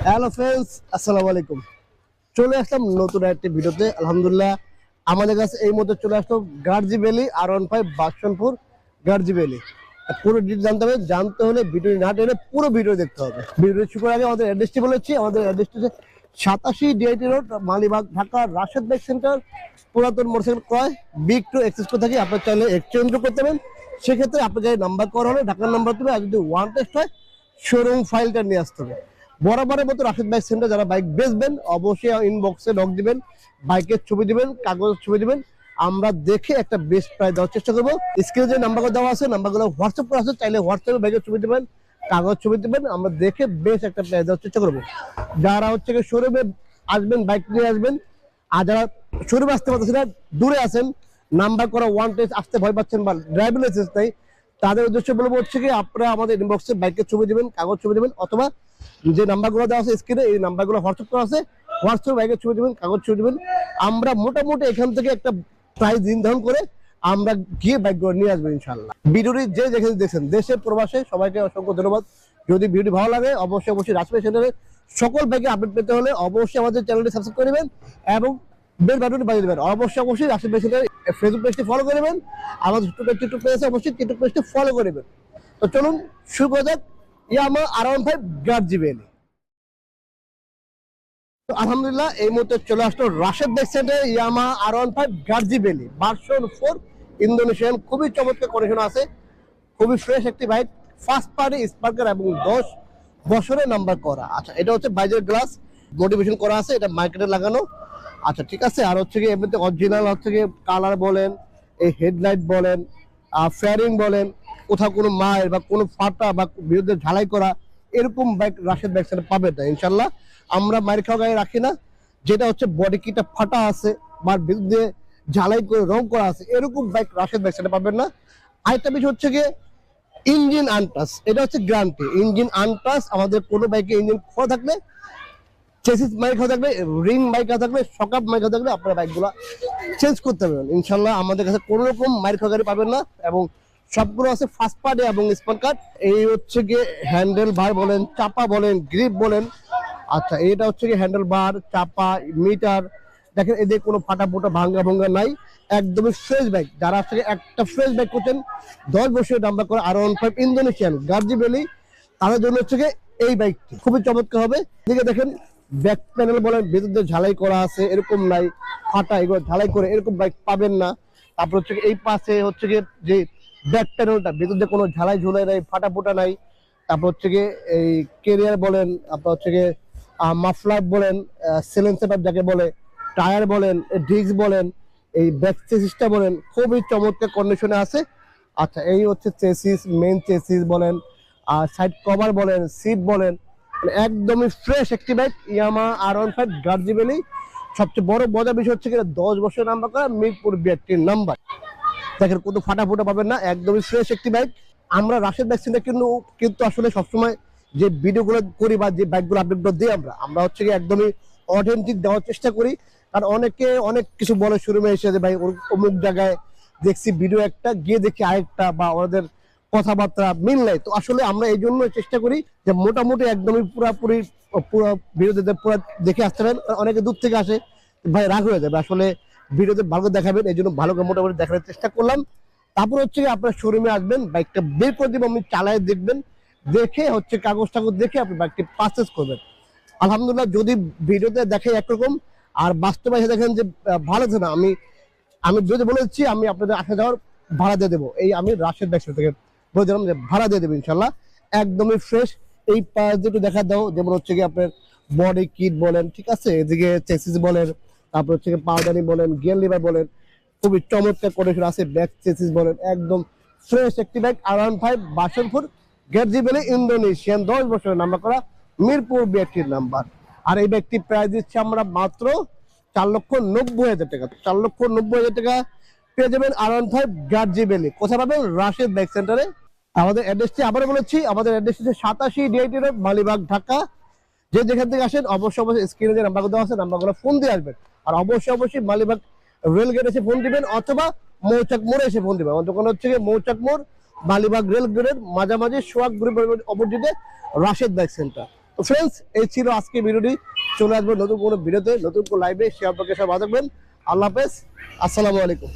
Hello friends, আসসালামু আলাইকুম। চলে আসলাম নতুন একটি ভিডিওতে। আলহামদুলিল্লাহ আমাদের কাছে এই মুহূর্তে চলে আসলো গার্জি ভ্যালি R15 বাসনপুর গার্জি ভ্যালি। পুরো ডিটেইলস জানতে হলে ভিডিও না টেনে পুরো ভিডিও দেখতে হবে। ভিডিও শুরু করার আগে আমাদের অ্যাড্রেসটি বলেছি। আমাদের অ্যাড্রেসটি হচ্ছে 87 DIT road, Malibagh, Dhaka, Rashed bike centre. পুরাতন মোটরসাইকেল ক্রয় বিগ টু এক্সেস করে থাকি। আপনার চাইলে এক্সচেঞ্জও করতে পারেন। সেক্ষেত্রে আপনার যাই নাম্বার করা হলে ঢাকার নাম্বার দেবে, আর যদি ওয়ান টেস্ট হয় শোরুম ফাইলটা নিয়ে আসতে হবে। বরাবরের মতো রাশেদ বাইক সেন্টার যারা বাইক বেচবেন অবশ্যই ইনবক্সে নক দিবেন, বাইকের ছবি দিবেন, কাগজের ছবি দিবেন। আমরা দেখে একটা বেস্ট প্রাইস দেওয়ার চেষ্টা করবো। স্ক্রিনে যে নাম্বারগুলো দেওয়া আছে নাম্বারগুলো হোয়াটসঅ্যাপ করা আছে, চাইলে হোয়াটসঅ্যাপে বাইকের ছবি দিবেন, কাগজ ছবি দিবেন। আমরা দেখে বেস্ট একটা প্রাইস দেওয়ার চেষ্টা করবো। যারা হচ্ছে শোরুমে আসবেন বাইক নিয়ে আসবেন, আর যারা শোরুমে আসতে পারতেছেন না, দূরে আছেন, নাম্বার করা ওয়ান টেস্ট আসতে ভয় পাচ্ছেন বা ড্রাইভিং লাইসেন্স নেই, তাদের উদ্দেশ্য বলবো হচ্ছে কি আপনারা আমাদের ইনবক্সে বাইকের ছবি দিবেন, কাগজ ছবি দিবেন, অথবা যে নাম্বারগুলো দেওয়া আছে স্ক্রিনে এই নাম্বারগুলো হোয়াটসঅ্যাপ করা আছে, হোয়াটসঅ্যাপে বাইকের ছবি দিবেন, কাগজ ছবি দিবেন। আমরা মোটামুটি এখান থেকে একটা প্রাইস নির্ধারণ করে আমরা গিয়ে বাইকগুলো নিয়ে আসবো ইনশাল্লাহ। ভিডিওটি যে যেখানে দেখছেন দেশে প্রবাসে সবাইকে অসংখ্য ধন্যবাদ। যদি ভিডিও ভালো লাগে অবশ্যই রাজশাহী চ্যানেলে সকল বাইকে আপডেট পেতে হলে অবশ্যই আমাদের চ্যানেলটি সাবস্ক্রাইব করে নেবেন এবং বেল বাটনটি বাজিয়ে দেবেন। অবশ্যই রাজশাহী বাইক সেন্টারের ফেসবুক পেজটি ফলো করে নেবেন। আমাদের টিকটক পেজ আছে, অবশ্যই টিকটক পেজটি ফলো করে নেবেন। তো চলুন শুরু করা যাক ইয়ামা R15 গার্জি ভ্যালি। তো আলহামদুলিল্লাহ এই মুহূর্তে চলে আসলো রাশেদ বাইক সেন্টারে ইয়ামা R15 Gajji valley version 4 Indonesian. খুবই চমৎকার কন্ডিশন আছে, খুবই ফ্রেশ একটি বাইক, ফার্স্ট পার্টি স্পার্কার এবং 10 বছরের নাম্বার করা। আচ্ছা, এটা হচ্ছে বাইজের গ্লাস মোটিভেশন করা আছে, এটা মার্কেটে লাগানো। আচ্ছা ঠিক আছে। আর হচ্ছে এমনিতে অরিজিনাল হচ্ছে কালার বলেন, এই হেডলাইট বলেন, ফেয়ারিং বলেন, কোথাও কোনো মায়ের বা কোনো ফাটা বা বিরুদ্ধে ঝালাই করা এরকম বাইক রাশেদ বাইক সেন্টারে পাবেন না ইনশাল্লাহ। আমরা মায়ের খাওয়া গায়ে রাখি না। যেটা হচ্ছে বডি কিটা ফাটা আছে বা বিরুদ্ধে ঝালাই করে রং করা আছে এরকম বাইক রাশেদ বাইক সেন্টারে পাবেন না। আরেকটা বিষয় হচ্ছে ইঞ্জিন আনটাচ, এটা হচ্ছে গ্যারান্টি। ইঞ্জিন আনটাচ, আমাদের কোনো বাইকে ইঞ্জিন খোলা থাকলে, চেসিস মাইক থাকবে, রিং মাইক থাকবে, সকাপ মাইক থাকবে, আপনারা বাইকগুলো চেঞ্জ করতে পারবেন ইনশাল্লাহ। আমাদের কাছে কোনো রকম মাইক খাগারি পাবেন না এবং সবগুলো আছে ফার্স্ট পার্টি এবং স্পন কাট। এই হচ্ছে হ্যান্ডেল বার বলেন, চাপা বলেন, গ্রিপ বলেন। আচ্ছা, এটা হচ্ছে হ্যান্ডেল বার, চাপা, মিটার, দেখেন এদের কোনো ফাটা ফোটা ভাঙ্গা ভঙ্গা নাই, একদমই ফ্রেশ বাইক। যারা হচ্ছে একটা ফ্রেশ বাইক করছেন 10 বছরের নাম্বার করে R15 ইন্দোনেশিয়ান গার্জি ভ্যালি, তাদের জন্য হচ্ছে এই বাইকটি খুবই চমৎকার হবে। এদিকে দেখেন ব্যাক প্যানেল বলেন ভিতর ঝালাই করা আছে এরকম নাই, ফাটা এগুলো ঝালাই করে এরকম বাইক পাবেন না। তারপর হচ্ছে এই পাশে হচ্ছে যে ব্যাক প্যানেলটা ভিতর দিয়ে কোনো ঝালাই ঝুলাই নাই, ফাটা ফোটা নাই। তারপর হচ্ছে এই কেরিয়ার বলেন, আপনার হচ্ছে মাফলার বলেন, সিলেন্সার যাকে বলে, টায়ার বলেন, ডিস্ক বলেন, এই ব্যাক চেসিসটা বলেন, খুবই চমৎকার কন্ডিশনে আছে। আচ্ছা, এই হচ্ছে চেসিস, মেইন চেসিস বলেন, আর সাইড কভার বলেন, সিট বলেন, একদমই ফ্রেশ একটি বাইক ইয়ামা R15 গার্জি ভ্যালি। সবচেয়ে বড় মজার বিষয় হচ্ছে 10 বছর নাম্বার করা, মিরপুর 82 নাম্বার। দেখেন কোনো ফাটা ফুটা পাবেন না, একদমই ফ্রেশ একটি বাইক। আমরা রাশেদ বাইক সেন্টার কিন্তু আসলে সবসময় যে ভিডিওগুলো করি বা যে বাইকগুলো আপডেটগুলো দিই আমরা হচ্ছে একদমই অথেন্টিক দেওয়ার চেষ্টা করি। কারণ অনেকে অনেক কিছু বলে শোরুমে এসে যে ভাই অমুক জায়গায় দেখছি ভিডিও একটা, গিয়ে দেখি আরেকটা, বা ওদের কথাবার্তা মিল নাই। তো আসলে আমরা এই জন্য চেষ্টা করি যে মোটামুটি একদমই পুরো ভিডিওতে পুরো দেখে আসতে পারেন। অনেকে দূর থেকে আসে, ভাই রাগ হয়ে যাবে, আসলে ভিডিওতে ভালো দেখাবেন, এই জন্য ভালো করে মোটামুটি দেখানোর চেষ্টা করলাম। তারপর হচ্ছে আপনার শোরুমে আসবেন, বাইকটা বের করে দিব, আপনি চালায় দেখবেন, দেখে হচ্ছে কাগজ টাগজ দেখে আপনি বাইকটি পারচেজ করবেন। আলহামদুলিল্লাহ যদি ভিডিওতে দেখে একরকম আর বাস্তবে এসে দেখেন যে ভালো আছে না, আমি যদি বলেছি আমি আপনাদের আসা যাওয়ার ভাড়া দিয়ে দেবো। এই আমি রাশেদ বাইক থেকে বলে দিলাম যে ভাড়া দিয়ে দেবো ইনশাল্লাহ, একদমই ফ্রেশ। এই পাশ দিয়ে একটু দেখা দাও, যেমন হচ্ছে আপনার বডি কিট বলেন, ঠিক আছে, এদিকে চেসিস বলেন, তারপর হচ্ছে পাউডারি বলেন, গিয়ার লিভার বলেন, খুবই চমৎকার কন্ডিশন আছে, ব্যাক চেসিস বলেন, একদম ফ্রেশ একটি বাইক R15 বাসনপুর গার্জি ভ্যালি ইন্দোনেশিয়ান, 10 বছরের নাম্বার করা, মিরপুর 82 নাম্বার। আর এই ব্যক্তি প্রাইস দিচ্ছে আমরা মাত্র 4,90,000 টাকা। 4,90,000 টাকা পেয়ে যাবেন R15 গার্জি ভ্যালি। কোথায় পাবেন? রাশেদ বাইক সেন্টারে। আমাদের অ্যাড্রেসটি আবারও বলেছি, আমাদের অ্যাড্রেস হচ্ছে 87 ডিআইটি রোড, মালিবাগ, ঢাকা। যে যেখান থেকে আসেন অবশ্যই স্ক্রিনে যে নাম্বারগুলো দেওয়া আছে নাম্বারগুলো ফোন দিয়ে আসবেন। আর অবশ্যই মালিবাগ রেল গেট এসে ফোন দিবেন, অথবা মৌচাক মোড়ে এসে ফোন দিবেন। আমার দোকান হচ্ছে মৌচাক মোড়, মালিবাগ রেল গেটের মাঝামাঝি সোহাগ গ্রুপের অপোজিটে রাশেদ বাইক সেন্টার। তো ফ্রেন্ডস, এই ছিল আজকে ভিডিওটি। চলে আসবো নতুন কোনো ভিডিওতে, নতুন কোনো লাইভে। সে আপনাকে সব ভালো থাকবেন। আল্লাহ হাফেজ, আসসালামু আলাইকুম।